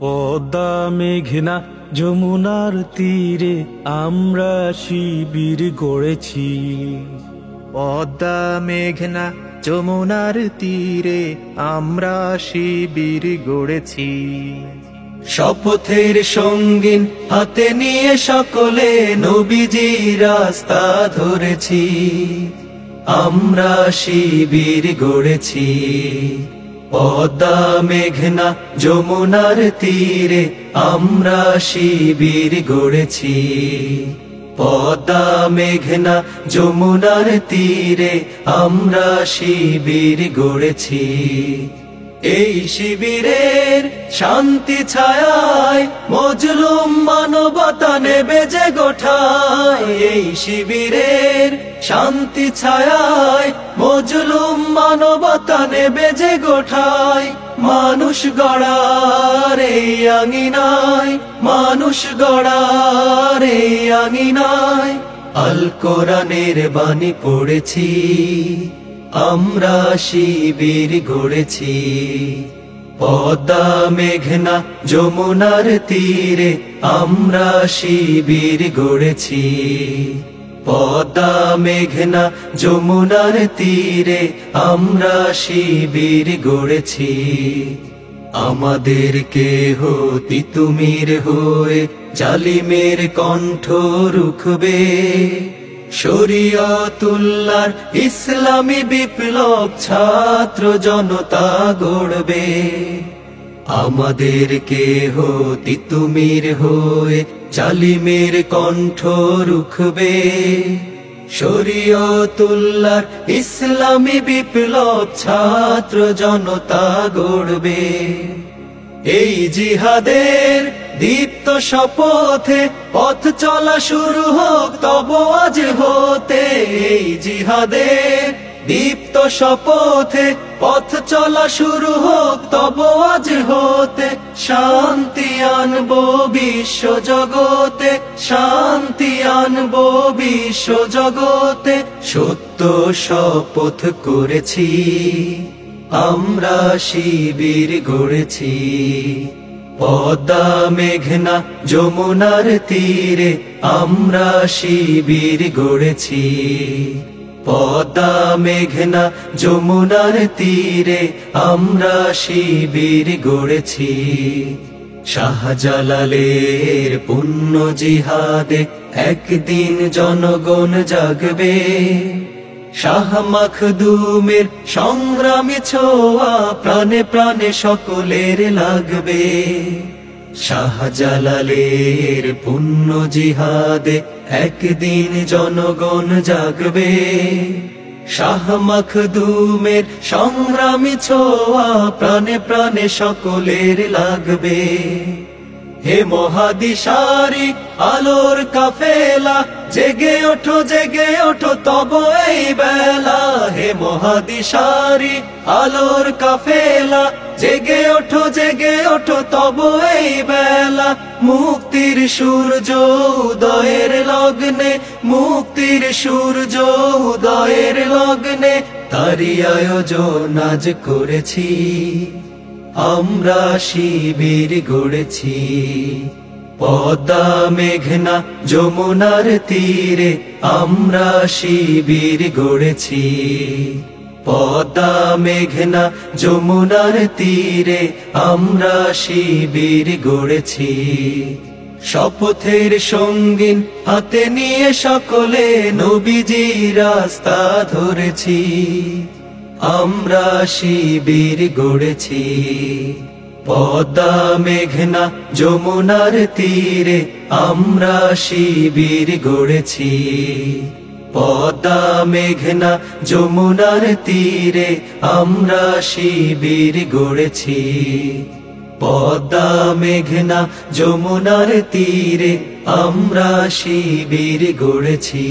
পদ্মা মেঘনা যমুনার তীরে আমরা শিবির গড়েছি। পদ্মা মেঘনা যমুনার তীরে আমরা শিবির গড়েছি। শপথের সঙ্গিন হাতে নিয়ে সকলে নবীজি রাস্তা ধরেছি। আমরা শিবির গড়েছি। পদ্মা মেঘনা যমুনার তীরে আমরা শিবির গড়েছি। পদ্মা মেঘনা যমুনার তীরে আমরা শিবির গড়েছি। এই শিবিরের শান্তি ছায়ায় মজলুম মানবতা নেবে যে গোঠায়। এই শিবিরের শান্তি ছায়ায় মজলুম মানবতা নেবে যে গোঠায়। মানুষ গড়ার এই আঙিনায়, মানুষ গড়ার এই আঙিনায় আল কোরআনের বাণী পড়েছি। আমরা শিবির গড়েছি। পদ্মা মেঘনা যমুনার তীরে আমরা শিবির গড়েছি। পদ্মা মেঘনা যমুনার তীরে আমরা শিবির গড়েছি। আমাদেরকে হতি তুমির হয়ে জালিমের কণ্ঠ রুখবে। শরিয়তুল্লাহর ইসলামী বিপ্লব ছাত্র জনতা গড়বে। আমাদেরকে হতি তুমির হয়ে জালিমের কণ্ঠ রুখবে। শরিয়তুল্লাহর ইসলামী বিপ্লব ছাত্র জনতা গড়বে। এই জিহাদের দীপ্ত শপথে পথ চলা শুরু হোক তব আজ হতে। এই জিহাদের দীপ্ত শপথে পথ চলা শুরু হোক তব আজ হতে। শান্তি আনবো বিশ্ব জগতে, শান্তি আনবো বিশ্ব জগতে। সত্য শপথ করেছি, আমরা শিবির গড়েছি। পদ্মা মেঘনা যমুনার তীরে আমরা শিবির গড়েছি। পদ্মা মেঘনা যমুনার তীরে আমরা শিবির গড়েছি। শাহজালালের পুণ্য জিহাদে একদিন জনগণ জাগবে। শাহ মখদুমের সংগ্রামী ছোঁয়া প্রাণে প্রাণে সকলের লাগবে। শাহজালালের পুণ্য জিহাদে একদিন জনগণ জাগবে। শাহ মখদুমের সংগ্রামী ছোঁয়া প্রাণে প্রাণে সকলের লাগবে। হে মহাদিশারি আলোর কাফেলা, জেগে ওঠো জেগে ওঠো তব এই বেলা। হে মহাদিশারি আলোর কাফেলা, জেগে ওঠো জেগে ওঠো তব এই বেলা। মুক্তির সূর্য উদয়ের লগ্নে, মুক্তির সূর্য উদয়ের লগ্নে তারি আয়োজন আজ করেছি। আমরা শিবির গড়েছি। পদ্মা মেঘনা যমুনার তীরে আমরা শিবির গড়েছি। পদ্মা মেঘনা যমুনার তীরে আমরা শিবির গড়েছি। শপথের সঙ্গিন হাতে নিয়ে সকলে নবীজি রাস্তা ধরেছি। আমরা শিবির গড়েছি। পদ্মা মেঘনা যমুনার তীরে আমরা শিবির গড়েছি। পদ্মা মেঘনা যমুনার তীরে আমরা শিবির গড়েছি। পদ্মা মেঘনা যমুনার তীরে আমরা শিবির গড়েছি।